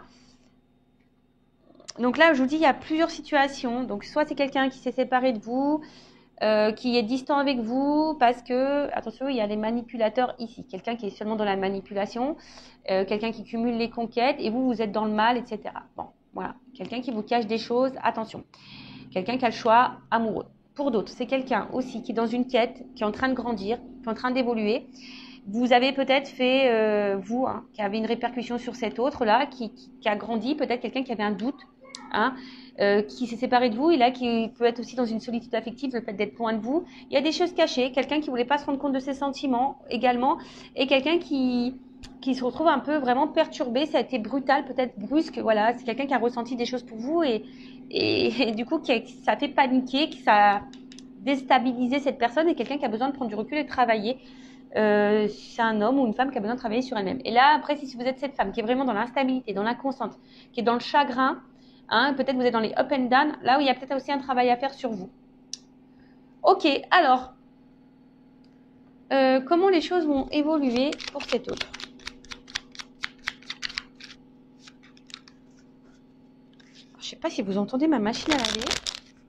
Donc là, je vous dis, il y a plusieurs situations. Donc, soit c'est quelqu'un qui s'est séparé de vous, qui est distant avec vous, parce que, attention, il y a les manipulateurs ici. Quelqu'un qui est seulement dans la manipulation, quelqu'un qui cumule les conquêtes, et vous, vous êtes dans le mal, etc. Bon, voilà. Quelqu'un qui vous cache des choses, attention. Quelqu'un qui a le choix amoureux. Pour d'autres, c'est quelqu'un aussi qui est dans une quête, qui est en train de grandir, qui est en train d'évoluer. Vous avez peut-être fait, vous, hein, qui avez une répercussion sur cet autre-là, qui a grandi, peut-être quelqu'un qui avait un doute, hein, qui s'est séparé de vous et là qui peut être aussi dans une solitude affective, le fait d'être loin de vous. Il y a des choses cachées, quelqu'un qui voulait pas se rendre compte de ses sentiments également, et quelqu'un qui se retrouve un peu vraiment perturbé. Ça a été brutal, peut-être brusque, voilà. C'est quelqu'un qui a ressenti des choses pour vous et du coup ça fait paniquer, que ça a déstabilisé cette personne, et quelqu'un qui a besoin de prendre du recul et de travailler. C'est un homme ou une femme qui a besoin de travailler sur elle-même. Et là, après, si vous êtes cette femme qui est vraiment dans l'instabilité, dans l'inconstante, qui est dans le chagrin, hein, peut-être vous êtes dans les up and down, là où il y a peut-être aussi un travail à faire sur vous. Ok, alors, comment les choses vont évoluer pour cet autre? Je ne sais pas si vous entendez ma machine à laver.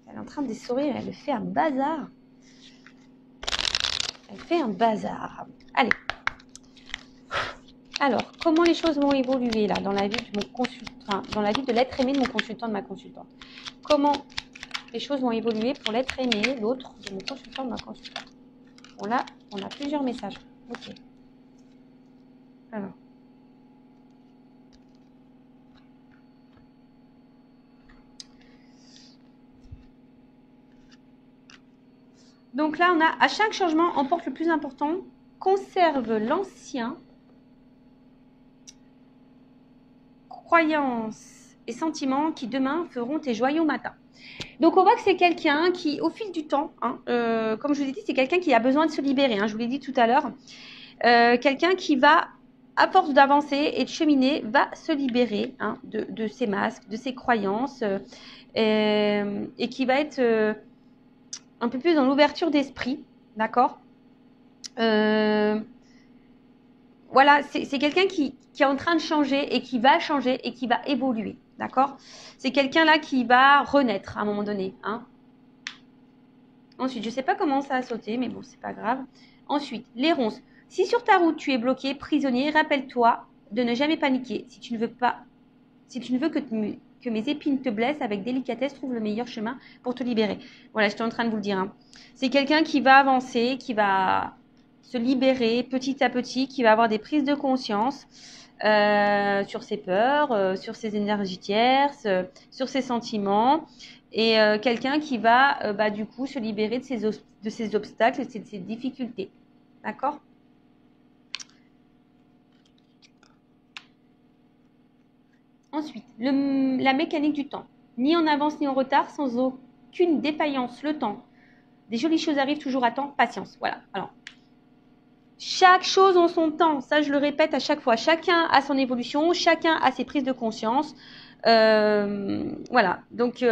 Elle est en train d'essorer, elle fait un bazar. Elle fait un bazar. Allez. Alors, comment les choses vont évoluer là dans la vie de mon consultant, dans la vie de l'être aimé de mon consultant, de ma consultante? Comment les choses vont évoluer pour l'être aimé, l'autre, de mon consultant, de ma consultante? Bon là, on a plusieurs messages. Ok. Alors. Donc là, on a à chaque changement, emporte le plus important, conserve l'ancien, croyances et sentiments qui demain feront tes joyaux matins. Donc on voit que c'est quelqu'un qui, au fil du temps, hein, comme je vous ai dit, c'est quelqu'un qui a besoin de se libérer, hein, je vous l'ai dit tout à l'heure, quelqu'un qui va, à force d'avancer et de cheminer, va se libérer hein, de ses masques, de ses croyances, et qui va être un peu plus dans l'ouverture d'esprit, d'accord. Voilà, c'est quelqu'un qui est en train de changer et qui va changer et qui va évoluer, d'accord. C'est quelqu'un là qui va renaître à un moment donné. Hein. Ensuite, je ne sais pas comment ça a sauté, mais bon, c'est pas grave. Ensuite, les ronces. Si sur ta route tu es bloqué, prisonnier, rappelle-toi de ne jamais paniquer. Si tu ne veux que mes épines te blessent, avec délicatesse, trouve le meilleur chemin pour te libérer. Voilà, j'étais en train de vous le dire. Hein. C'est quelqu'un qui va avancer, qui va se libérer petit à petit, qui va avoir des prises de conscience sur ses peurs, sur ses énergies tierces, sur ses sentiments, et quelqu'un qui va du coup se libérer de ses obstacles et de ses difficultés. D'accord ? Ensuite, la mécanique du temps. Ni en avance ni en retard, sans aucune défaillance, le temps. Des jolies choses arrivent toujours à temps, patience. Voilà. Alors, chaque chose en son temps, ça je le répète à chaque fois. Chacun a son évolution, chacun a ses prises de conscience. Voilà. Donc,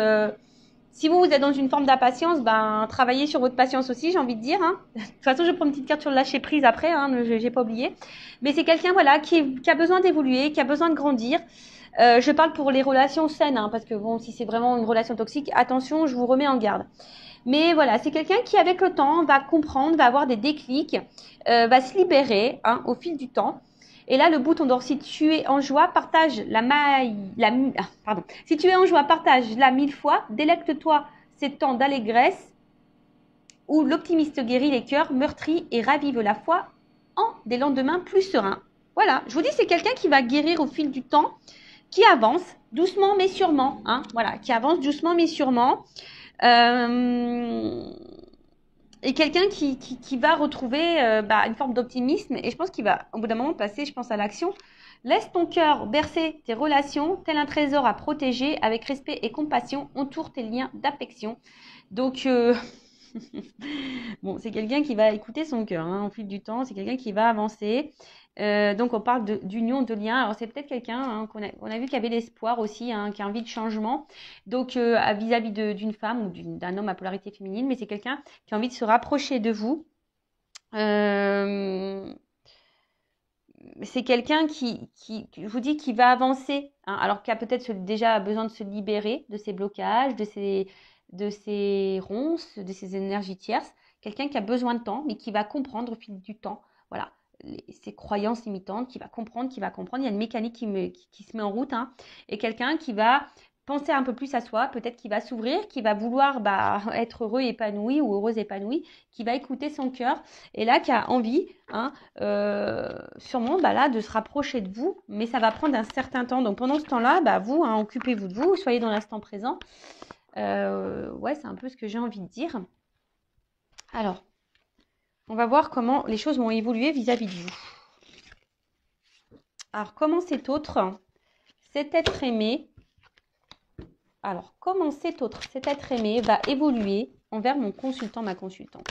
si vous êtes dans une forme d'impatience, ben travaillez sur votre patience aussi, j'ai envie de dire. Hein. De toute façon, je prends une petite carte sur le lâcher prise après, hein, je n'ai pas oublié. Mais c'est quelqu'un voilà, qui a besoin d'évoluer, qui a besoin de grandir. Je parle pour les relations saines, hein, parce que bon, si c'est vraiment une relation toxique, attention, je vous remets en garde. Mais voilà, c'est quelqu'un qui, avec le temps, va comprendre, va avoir des déclics, va se libérer hein, au fil du temps. Et là, le bouton d'or, si tu es en joie, partage Si tu es en joie, partage-la 1000 fois, délecte-toi ces temps d'allégresse où l'optimiste guérit les cœurs meurtris et ravive la foi en des lendemains plus sereins. Voilà, je vous dis, c'est quelqu'un qui va guérir au fil du temps, qui avance doucement mais sûrement, hein, voilà, qui avance doucement mais sûrement. Et quelqu'un qui va retrouver une forme d'optimisme, et je pense qu'il va au bout d'un moment passer, je pense, à l'action. Laisse ton cœur bercer tes relations, tel un trésor à protéger, avec respect et compassion, entoure tes liens d'affection. Donc, bon, c'est quelqu'un qui va écouter son cœur hein, au fil du temps, c'est quelqu'un qui va avancer. Donc on parle d'union, de lien. Alors c'est peut-être quelqu'un hein, qu'on a vu qui avait l'espoir aussi, hein, qui a envie de changement. Donc vis-à-vis d'une femme ou d'un homme à polarité féminine, mais c'est quelqu'un qui a envie de se rapprocher de vous. C'est quelqu'un je vous dis, qui va avancer, hein, alors qui a peut-être déjà besoin de se libérer de ses blocages, de ses ronces, de ses énergies tierces. Quelqu'un qui a besoin de temps, mais qui va comprendre au fil du temps. Voilà. Ses croyances limitantes, qui va comprendre. Il y a une mécanique qui se met en route. Hein, et quelqu'un qui va penser un peu plus à soi, peut-être qui va s'ouvrir, qui va vouloir être heureux, épanoui ou heureuse, épanouie, qui va écouter son cœur et là qui a envie, hein, sûrement là, de se rapprocher de vous, mais ça va prendre un certain temps. Donc pendant ce temps-là, vous, hein, occupez-vous de vous, soyez dans l'instant présent. Ouais, c'est un peu ce que j'ai envie de dire. Alors, on va voir comment les choses vont évoluer vis-à-vis de vous. Alors, comment cet être aimé, cet être aimé va évoluer envers mon consultant, ma consultante.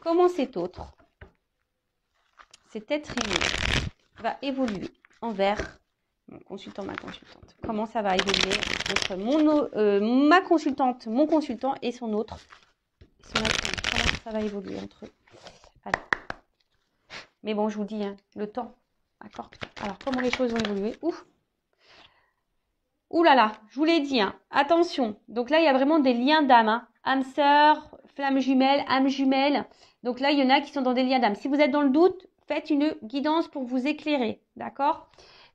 Comment cet être aimé va évoluer envers mon consultant, ma consultante. Comment ça va évoluer entre ma consultante, mon consultant et son autre. Comment ça va évoluer entre eux. Allez. Mais bon, je vous dis, hein, le temps. D'accord. Alors, comment les choses vont évoluer. Ouh là là, je vous l'ai dit, hein, attention. Donc là, il y a vraiment des liens d'âme. Hein. Âme sœur, flamme jumelle, âme jumelle. Donc là, il y en a qui sont dans des liens d'âme. Si vous êtes dans le doute, faites une guidance pour vous éclairer. D'accord.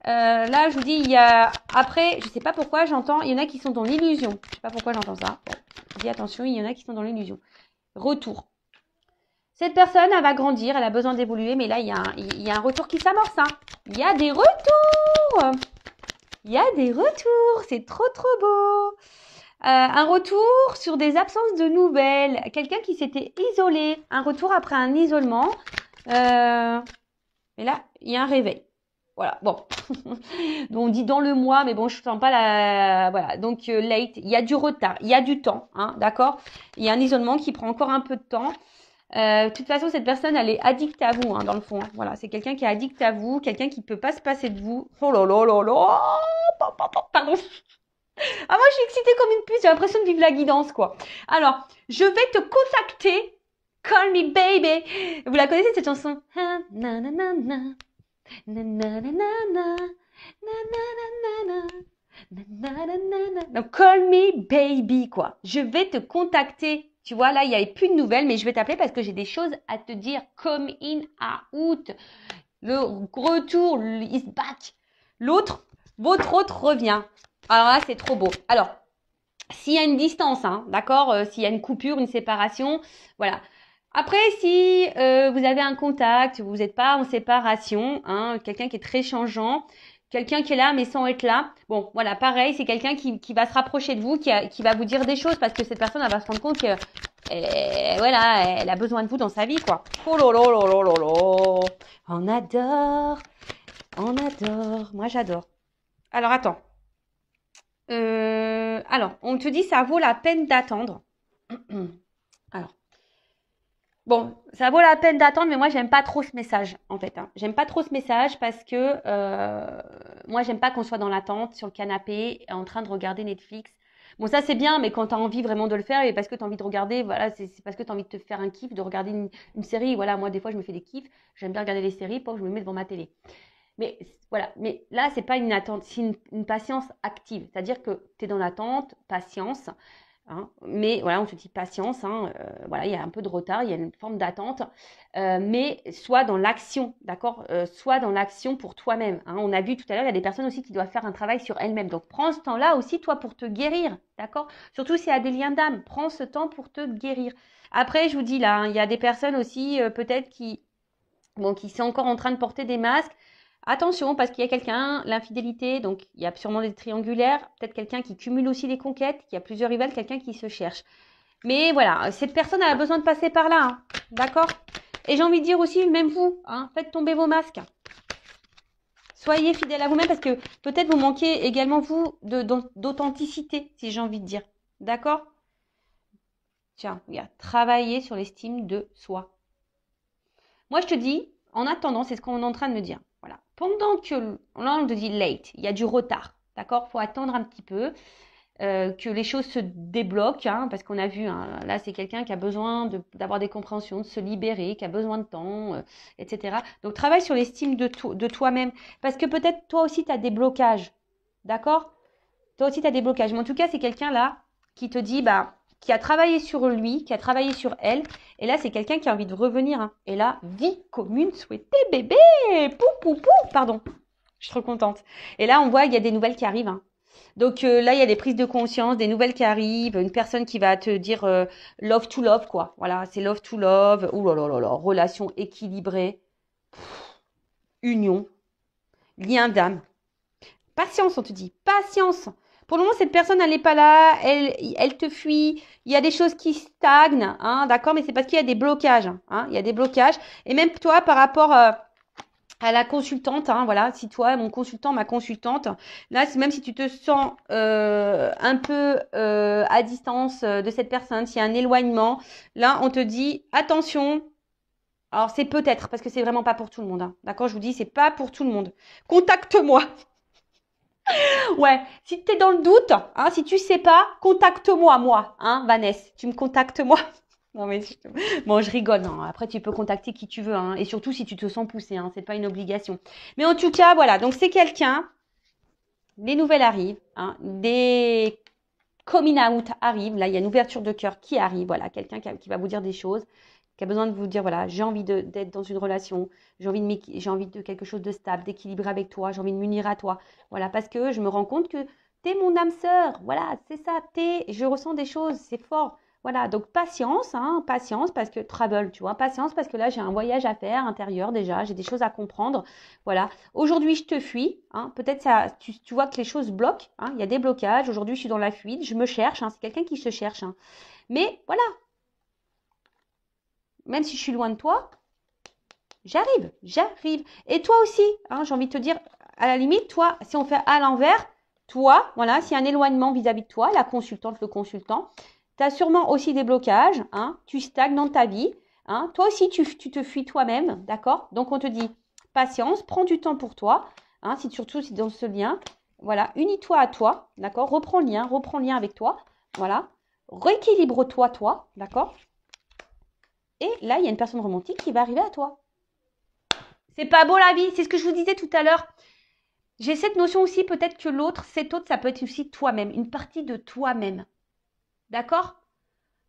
Là, je vous dis, il y a... Après, je ne sais pas pourquoi, j'entends, il y en a qui sont dans l'illusion. Je ne sais pas pourquoi j'entends ça. Bon, je vous dis, attention, il y en a qui sont dans l'illusion. Retour. Cette personne, elle va grandir, elle a besoin d'évoluer, mais là, il y a un retour qui s'amorce. Hein. Il y a des retours. Il y a des retours. C'est trop, trop beau. Un retour sur des absences de nouvelles. Quelqu'un qui s'était isolé. Un retour après un isolement. Et là, il y a un réveil. Voilà, bon. On dit dans le mois, mais bon, je ne sens pas la... Voilà, donc late, il y a du retard, il y a du temps, hein, d'accord? Il y a un isolement qui prend encore un peu de temps. De toute façon, cette personne, elle est addicte à vous, hein, dans le fond. Hein. Voilà, c'est quelqu'un qui est addict à vous, quelqu'un qui ne peut pas se passer de vous. Oh là là là là. Pardon. Ah, moi, je suis excitée comme une puce, j'ai l'impression de vivre la guidance, quoi. Alors, je vais te contacter. Call me baby. Vous la connaissez, cette chanson? Donc, call me baby, quoi. Je vais te contacter. Tu vois, là, il n'y avait plus de nouvelles, mais je vais t'appeler parce que j'ai des choses à te dire. Come in, out. Le retour is back. L'autre, votre autre revient. Alors là, c'est trop beau. Alors, s'il y a une distance, hein, d'accord, s'il y a une coupure, une séparation, voilà. Après, si vous avez un contact, vous n'êtes pas en séparation, hein, quelqu'un qui est très changeant, quelqu'un qui est là mais sans être là, bon, voilà, pareil, c'est quelqu'un qui va se rapprocher de vous, qui va vous dire des choses parce que cette personne, elle va se rendre compte que, voilà, elle a besoin de vous dans sa vie, quoi. Oh là là là là là là. On adore, moi j'adore. Alors, attends. Alors, on te dit ça vaut la peine d'attendre. Alors, bon, ça vaut la peine d'attendre, mais moi, j'aime pas trop ce message, en fait. Hein. J'aime pas trop ce message parce que moi, j'aime pas qu'on soit dans l'attente, sur le canapé, en train de regarder Netflix. Bon, ça, c'est bien, mais quand tu as envie vraiment de le faire et parce que tu as envie de regarder, voilà, c'est parce que tu as envie de te faire un kiff, de regarder une série. Voilà, moi, des fois, je me fais des kiffs. J'aime bien regarder les séries, pas que je me mets devant ma télé. Mais voilà, mais là, c'est pas une attente, c'est une patience active. C'est-à-dire que tu es dans l'attente, patience, hein, mais voilà, on te dit patience, hein, voilà, il y a un peu de retard, il y a une forme d'attente, mais sois dans l'action, d'accord, sois dans l'action pour toi-même. Hein. On a vu tout à l'heure, il y a des personnes aussi qui doivent faire un travail sur elles-mêmes. Donc, prends ce temps-là aussi, toi, pour te guérir, d'accord. Surtout s'il y a des liens d'âme, prends ce temps pour te guérir. Après, je vous dis là, hein, il y a des personnes aussi, peut-être qui sont encore en train de porter des masques. Attention, parce qu'il y a quelqu'un, l'infidélité, donc il y a sûrement des triangulaires, peut-être quelqu'un qui cumule aussi les conquêtes, qui a plusieurs rivales, quelqu'un qui se cherche. Mais voilà, cette personne elle a besoin de passer par là, hein, d'accord? Et j'ai envie de dire aussi, même vous, hein, faites tomber vos masques. Soyez fidèles à vous-même parce que peut-être vous manquez également, vous, d'authenticité, si j'ai envie de dire. D'accord? Tiens, regarde, travailler sur l'estime de soi. Moi, je te dis, en attendant, c'est ce qu'on est en train de me dire. Voilà. Pendant que, là, on te dit late, il y a du retard, d'accord? Il faut attendre un petit peu que les choses se débloquent, hein, parce qu'on a vu, hein, là, c'est quelqu'un qui a besoin d'avoir des compréhensions, de se libérer, qui a besoin de temps, etc. Donc, travaille sur l'estime de toi-même, parce que peut-être toi aussi, tu as des blocages, d'accord? Toi aussi, tu as des blocages. Mais en tout cas, c'est quelqu'un là qui te dit, bah, qui a travaillé sur lui, qui a travaillé sur elle. Et là, c'est quelqu'un qui a envie de revenir. Hein. Et là, vie commune souhaitée, bébé. Pou, pou, pou. Pardon. Je suis trop contente. Et là, on voit qu'il y a des nouvelles qui arrivent. Hein. Donc là, il y a des prises de conscience, des nouvelles qui arrivent. Une personne qui va te dire love to love, quoi. Voilà, c'est love to love. Ouh là là là là. Relation équilibrée. Union. Lien d'âme. Patience, on te dit. Patience. Pour le moment, cette personne, elle n'est pas là, elle te fuit. Il y a des choses qui stagnent, hein, d'accord, mais c'est parce qu'il y a des blocages. Hein, il y a des blocages. Et même toi, par rapport à la consultante, hein, voilà, si toi, mon consultant, ma consultante, là, même si tu te sens un peu à distance de cette personne, s'il y a un éloignement, là, on te dit, attention. Alors, c'est peut-être, parce que c'est vraiment pas pour tout le monde. Hein, d'accord, je vous dis, c'est pas pour tout le monde. Contacte-moi. Ouais, si tu es dans le doute, hein, si tu sais pas, contacte-moi, moi, hein, Vanessa. Tu me contactes, moi. Non, mais bon, je rigole. Hein. Après, tu peux contacter qui tu veux, hein, et surtout si tu te sens poussé, hein, c'est pas une obligation. Mais en tout cas, voilà. Donc, c'est quelqu'un. Des nouvelles arrivent, hein, des coming out arrivent. Là, il y a une ouverture de cœur qui arrive. Voilà, quelqu'un qui va vous dire des choses, qui a besoin de vous dire, voilà, j'ai envie d'être dans une relation, j'ai envie de quelque chose de stable, d'équilibré avec toi, j'ai envie de m'unir à toi. Voilà, parce que je me rends compte que t'es mon âme sœur. Voilà, c'est ça, je ressens des choses, c'est fort. Voilà, donc patience, hein, patience parce que travel, tu vois, patience parce que là j'ai un voyage à faire intérieur déjà, j'ai des choses à comprendre. Voilà, aujourd'hui je te fuis, hein, peut-être ça, tu vois que les choses bloquent, hein, il y a des blocages. Aujourd'hui je suis dans la fuite, je me cherche, hein, c'est quelqu'un qui se cherche, hein. Mais voilà, même si je suis loin de toi, j'arrive, j'arrive. Et toi aussi, hein, j'ai envie de te dire, à la limite, toi, si on fait à l'envers, toi, voilà, s'il y a un éloignement vis-à-vis de toi, la consultante, le consultant, tu as sûrement aussi des blocages, hein, tu stagnes dans ta vie, hein, toi aussi, tu te fuis toi-même, d'accord? Donc, on te dit, patience, prends du temps pour toi, hein, surtout si dans ce lien, voilà, unis-toi à toi, d'accord? Reprends le lien avec toi, voilà, rééquilibre-toi, toi, d'accord? Et là, il y a une personne romantique qui va arriver à toi. C'est pas beau la vie, c'est ce que je vous disais tout à l'heure. J'ai cette notion aussi, peut-être que l'autre, cet autre, ça peut être aussi toi-même, une partie de toi-même. D'accord?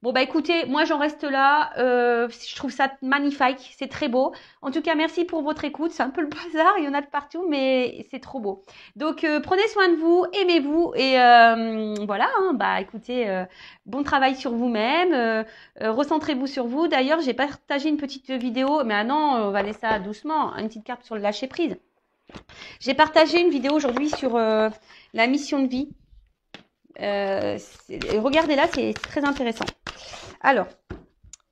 Bon, bah écoutez, moi j'en reste là. Je trouve ça magnifique, c'est très beau. En tout cas, merci pour votre écoute. C'est un peu le bazar, il y en a de partout, mais c'est trop beau. Donc, prenez soin de vous, aimez-vous et voilà. Hein, bah écoutez, bon travail sur vous-même. Recentrez-vous sur vous. D'ailleurs, j'ai partagé une petite vidéo, mais ah non, on va laisser ça doucement. Une petite carte sur le lâcher prise. J'ai partagé une vidéo aujourd'hui sur la mission de vie. Regardez-là, c'est très intéressant. Alors,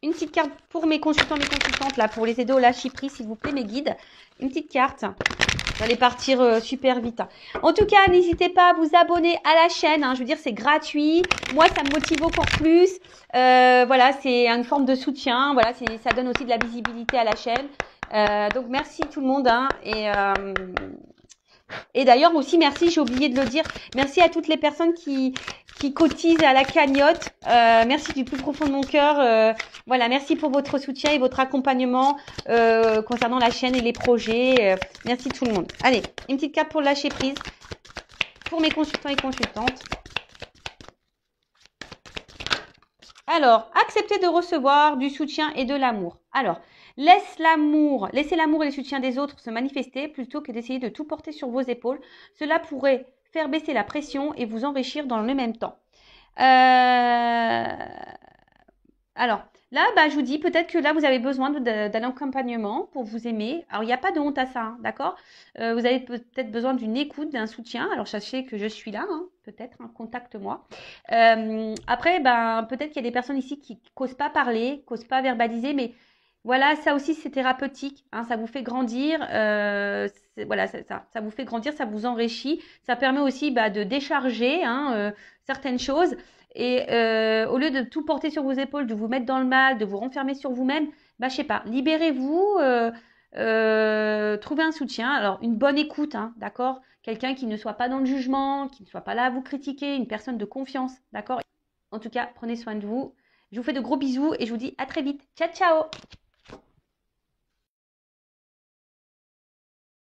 une petite carte pour mes consultants, mes consultantes, là, pour les aider au lâcher prise, s'il vous plaît, mes guides. Une petite carte. Vous allez partir super vite. En tout cas, n'hésitez pas à vous abonner à la chaîne. Hein, je veux dire, c'est gratuit. Moi, ça me motive encore plus. Voilà, c'est une forme de soutien. Voilà, ça donne aussi de la visibilité à la chaîne. Donc, merci tout le monde. Hein, et d'ailleurs aussi, merci, j'ai oublié de le dire, merci à toutes les personnes qui cotisent à la cagnotte. Merci du plus profond de mon cœur. Voilà, merci pour votre soutien et votre accompagnement concernant la chaîne et les projets. Merci tout le monde. Allez, une petite carte pour lâcher prise pour mes consultants et consultantes. Alors, accepter de recevoir du soutien et de l'amour. Alors, laissez l'amour et le soutien des autres se manifester plutôt que d'essayer de tout porter sur vos épaules. Cela pourrait faire baisser la pression et vous enrichir dans le même temps. Alors, là, bah, je vous dis, peut-être que là, vous avez besoin d'un accompagnement pour vous aimer. Alors, il n'y a pas de honte à ça, hein, d'accord? Vous avez peut-être besoin d'une écoute, d'un soutien. Alors, sachez que je suis là, hein, peut-être, hein, contacte-moi. Après, ben, peut-être qu'il y a des personnes ici qui n'osent pas parler, qui n'osent pas verbaliser, mais voilà, ça aussi, c'est thérapeutique, hein, ça vous fait grandir. Voilà, ça vous fait grandir, ça vous enrichit. Ça permet aussi bah, de décharger hein, certaines choses. Et au lieu de tout porter sur vos épaules, de vous mettre dans le mal, de vous renfermer sur vous-même, bah, je sais pas, libérez-vous, trouvez un soutien. Alors, une bonne écoute, hein, d'accord? Quelqu'un qui ne soit pas dans le jugement, qui ne soit pas là à vous critiquer, une personne de confiance, d'accord? En tout cas, prenez soin de vous. Je vous fais de gros bisous et je vous dis à très vite. Ciao, ciao!